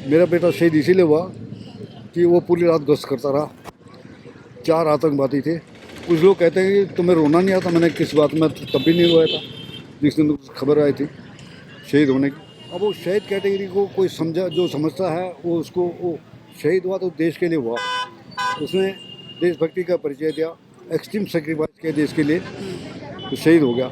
मेरा बेटा शहीद इसीलिए हुआ कि वो पूरी रात गश्त करता रहा। 4 आतंकवादी थे। कुछ लोग कहते हैं कि तुम्हें रोना नहीं आता। मैंने किस बात में तब भी नहीं रोया था जिस दिन खबर आई थी शहीद होने की। अब वो शहीद कैटेगरी को कोई समझा, जो समझता है वो उसको, वो शहीद हुआ तो देश के लिए हुआ। उसने देशभक्ति का परिचय दिया, एक्सट्रीम सेक्रीफाइस किया देश के लिए, तो शहीद हो गया।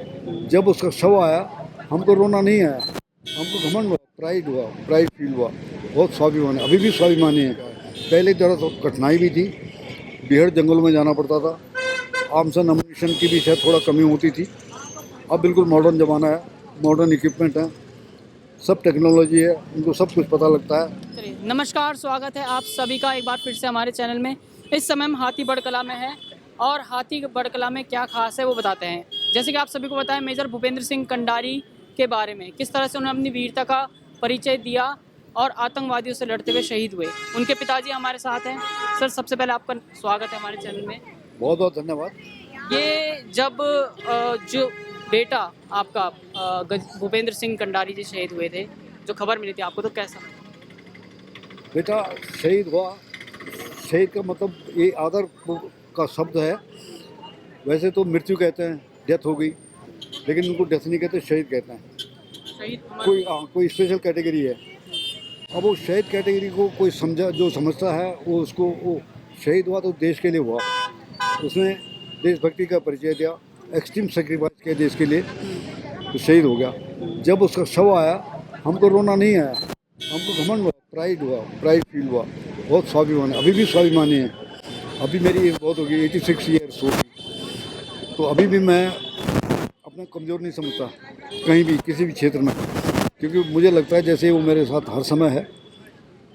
जब उसका शव आया हमको रोना नहीं आया, हमको घमंड हुआ, प्राइड हुआ, प्राइड फील हुआ, बहुत स्वाभिमानी, अभी भी स्वाभिमानी है। पहले तरह तो कठिनाई भी थी, बीहड़ जंगलों में जाना पड़ता था, आर्म्स एम्यूनिशन की भी शायद थोड़ा कमी होती थी। अब बिल्कुल मॉडर्न ज़माना है, मॉडर्न इक्विपमेंट है, सब टेक्नोलॉजी है, उनको सब कुछ पता लगता है। चलिए, नमस्कार, स्वागत है आप सभी का एक बार फिर से हमारे चैनल में। इस समय हम हाथीबढ़ कला में हैं और हाथीबढ़ कला में क्या खास है वो बताते हैं। जैसे कि आप सभी को पता है मेजर भूपेंद्र सिंह कंडारी के बारे में, किस तरह से उन्होंने अपनी वीरता का परिचय दिया और आतंकवादियों से लड़ते हुए शहीद हुए। उनके पिताजी हमारे साथ हैं। सर, सबसे पहले आपका स्वागत है हमारे चैनल में। बहुत बहुत धन्यवाद। ये जब जो बेटा आपका भूपेंद्र सिंह कंडारी जी शहीद हुए थे, जो खबर मिली थी आपको, तो कैसा लगा? बेटा शहीद हुआ, शहीद का मतलब ये आदर का शब्द है। वैसे तो मृत्यु कहते हैं, डेथ हो गई, लेकिन उनको डेथ नहीं कहते, शहीद कहते हैं। शहीद कोई स्पेशल कैटेगरी है। अब वो शहीद कैटेगरी को कोई समझा, जो समझता है वो उसको, वो शहीद हुआ तो देश के लिए हुआ। उसने देशभक्ति का परिचय दिया, एक्सट्रीम सेक्रीफाइस किया देश के लिए, तो शहीद हो गया। जब उसका शव आया हमको रोना नहीं आया, हमको घमंड हुआ, प्राइड हुआ, प्राइड फील हुआ, बहुत स्वाभिमानी, अभी भी स्वाभिमानी है। अभी मेरी एज बहुत होगी, 86 ईयर्स होगी, तो अभी भी मैं अपना कमज़ोर नहीं समझता कहीं भी, किसी भी क्षेत्र में, क्योंकि मुझे लगता है जैसे वो मेरे साथ हर समय है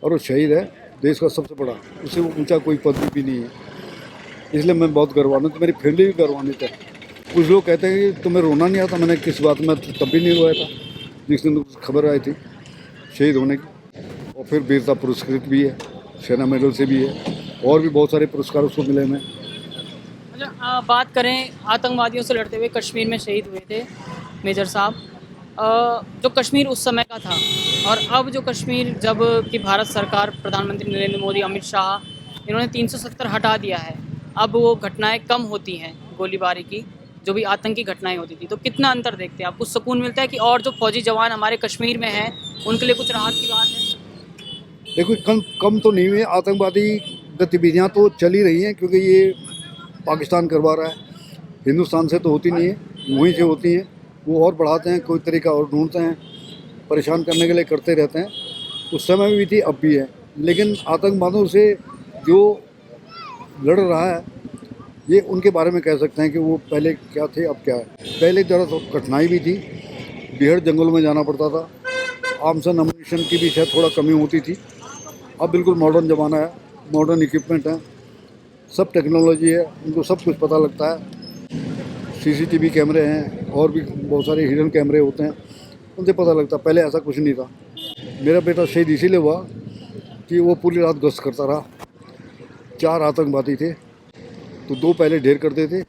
और वो शहीद है, देश का सबसे बड़ा, उससे ऊंचा कोई पद भी नहीं है। इसलिए मैं बहुत गौरवान्वित, मेरी फैमिली भी गौरवान्वित है। कुछ लोग कहते हैं कि तुम्हें रोना नहीं आता। मैंने किस बात में तब भी नहीं रोया था जिस दिन खबर आई थी शहीद होने की। और फिर वीरता पुरस्कृत भी है, सेना मेडल से भी है, और भी बहुत सारे पुरस्कार उसको मिले हैं। अच्छा, बात करें आतंकवादियों से लड़ते हुए कश्मीर में शहीद हुए थे मेजर साहब। जो कश्मीर उस समय का था और अब जो कश्मीर, जब कि भारत सरकार, प्रधानमंत्री नरेंद्र मोदी, अमित शाह, इन्होंने 370 हटा दिया है, अब वो घटनाएं कम होती हैं गोलीबारी की, जो भी आतंकी घटनाएं होती थी, तो कितना अंतर देखते हैं आप? कुछ सुकून मिलता है कि और जो फौजी जवान हमारे कश्मीर में हैं उनके लिए कुछ राहत की बात है? देखो, कम कम तो नहीं हुए, आतंकवादी गतिविधियां तो चल ही रही हैं, क्योंकि ये पाकिस्तान करवा रहा है, हिंदुस्तान से तो होती नहीं है, वहीं से होती हैं। वो और बढ़ाते हैं, कोई तरीका और ढूंढते हैं, परेशान करने के लिए करते रहते हैं। उस समय भी थी, अब भी है, लेकिन आतंकवादियों से जो लड़ रहा है, ये उनके बारे में कह सकते हैं कि वो पहले क्या थे, अब क्या है। पहले तरह तो कठिनाई भी थी, बीहड़ जंगलों में जाना पड़ता था, आर्म्स एम्यूनिशन की भी शायद थोड़ा कमी होती थी। अब बिल्कुल मॉडर्न ज़माना है, मॉडर्न इक्विपमेंट है, सब टेक्नोलॉजी है, उनको सब कुछ पता लगता है। सीसीटीवी कैमरे हैं, और भी बहुत सारे हिडन कैमरे होते हैं, उनसे पता लगता। पहले ऐसा कुछ नहीं था। मेरा बेटा शहीद इसीलिए हुआ कि वो पूरी रात गश्त करता रहा। 4 आतंकवादी थे, तो 2 पहले ढेर करते थे,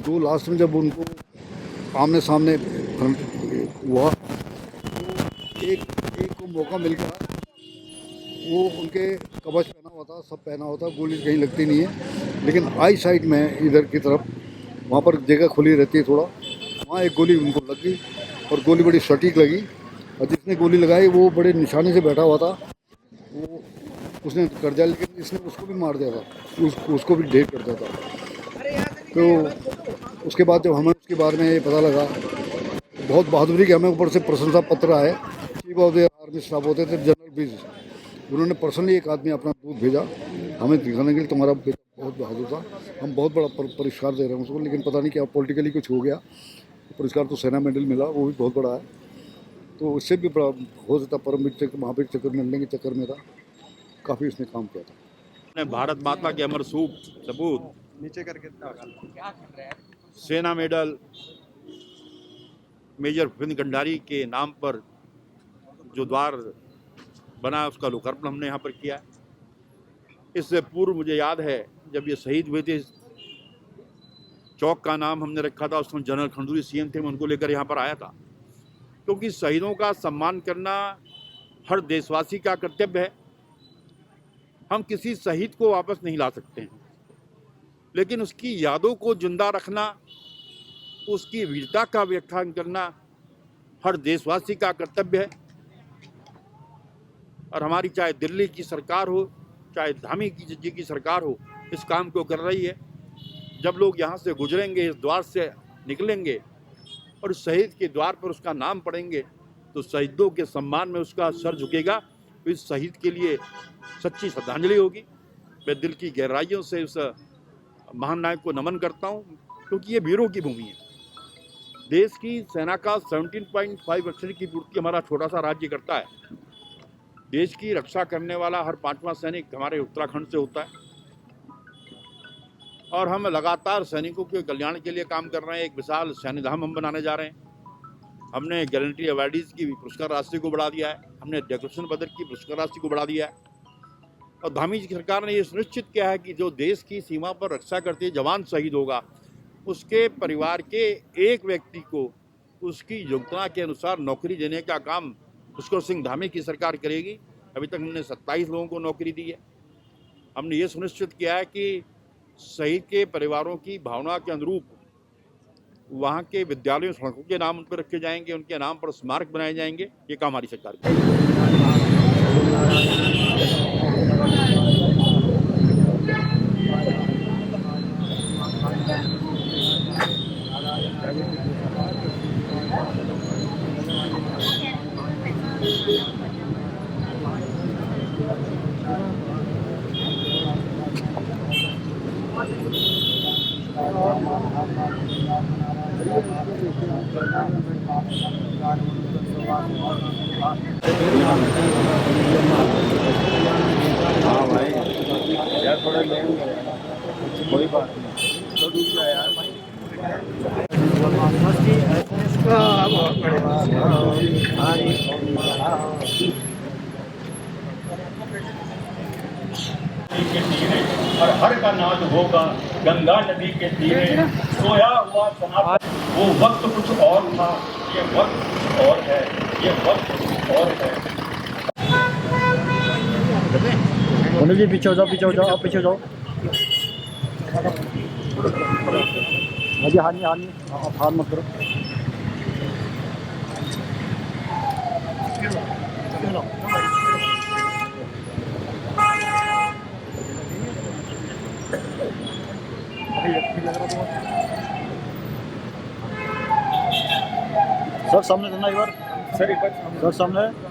2 लास्ट में जब उनको आमने सामने हुआ, तो एक एक को मौका मिल गया। वो उनके कवच पहना हुआ था, सब पहना हुआ था, गोली कहीं लगती नहीं है, लेकिन आई साइड में इधर की तरफ, वहाँ पर जगह खुली रहती है थोड़ा, वहाँ एक गोली उनको लग गई, और गोली बड़ी सटीक लगी। और जिसने गोली लगाई वो बड़े निशाने से बैठा हुआ था, वो उसने कर दिया, लेकिन इसने उसको भी मार दिया था, उसको भी ढेर कर दिया था। तो उसके बाद जब हमें उसके बारे में ये पता लगा, बहुत बहादुरी के हमें ऊपर से प्रशंसा पत्र आए। Chief of the army staff होते थे जनरल बिज, उन्होंने पर्सनली एक आदमी अपना दूध भेजा हमें दिखाने के लिए, तुम्हारा बेटा बहुत बहादुर था, हम बहुत बड़ा पुरस्कार दे रहे हैं उसको। लेकिन पता नहीं क्या पॉलिटिकली कुछ हो गया, पुरस्कार तो सेना मेडल मिला, वो भी बहुत बड़ा है। तो उससे भी बड़ा हो सकता परमवीर चक्र, महावीर चक्र मिलने के चक्कर में था, काफ़ी उसने काम किया था। भारत माता के अमर सपूत नीचे करके सेना मेडल मेजर भूपेंद्र कंडारी के नाम पर जो द्वार बना, उसका लोकार्पण हमने यहाँ पर किया। इससे पूर्व मुझे याद है जब ये शहीद हुए थे, चौक का नाम हमने रखा था, उस समय जनरल खंडूरी सीएम थे, मैं उनको लेकर यहाँ पर आया था, क्योंकि शहीदों का सम्मान करना हर देशवासी का कर्तव्य है। हम किसी शहीद को वापस नहीं ला सकते हैं, लेकिन उसकी यादों को जिंदा रखना, उसकी वीरता का व्याख्यान करना हर देशवासी का कर्तव्य है। और हमारी चाहे दिल्ली की सरकार हो, चाहे धामी जी की सरकार हो, इस काम को कर रही है। जब लोग यहाँ से गुजरेंगे, इस द्वार से निकलेंगे और शहीद के द्वार पर उसका नाम पढ़ेंगे, तो शहीदों के सम्मान में उसका सर झुकेगा। तो इस शहीद के लिए सच्ची श्रद्धांजलि होगी। मैं दिल की गहराइयों से उस महान नायक को नमन करता हूँ, क्योंकि ये वीरों की भूमि है। देश की सेना का 17.5% की पूर्ति हमारा छोटा सा राज्य करता है। देश की रक्षा करने वाला हर 5वां सैनिक हमारे उत्तराखंड से होता है, और हम लगातार सैनिकों के कल्याण के लिए काम कर रहे हैं। एक विशाल सैन्य धाम हम बनाने जा रहे हैं। हमने गारंटी अवार्डीज की पुरस्कार राशि को बढ़ा दिया है, हमने डेकोरेशन पदक की पुरस्कार राशि को बढ़ा दिया है, और धामी जी की सरकार ने ये सुनिश्चित किया है कि जो देश की सीमा पर रक्षा करते जवान शहीद होगा, उसके परिवार के एक व्यक्ति को उसकी योग्यता के अनुसार नौकरी देने का काम पुष्कर सिंह धामी की सरकार करेगी। अभी तक हमने 27 लोगों को नौकरी दी है। हमने ये सुनिश्चित किया है कि शहीद के परिवारों की भावना के अनुरूप वहाँ के विद्यालयों, सड़कों के नाम उन पर रखे जाएंगे, उनके नाम पर स्मारक बनाए जाएंगे। ये काम हमारी सरकार की हाँ भाई यार, थोड़ा लेंगे, कोई बात नहीं, तो डूब जाए यार। और हर का नाद होगा गंगा नदी के तीरे, सोया हुआ सनातन। वो वक्त कुछ और था, ये वक्त कुछ और है, ये वक्त कुछ और है। अनिल जी पीछे हो जाओ, पीछे हो जाओ, आप पीछे हो जाओ। हानि हानि आप हार मत करो। सर सामने करना एक बार, सर सामने।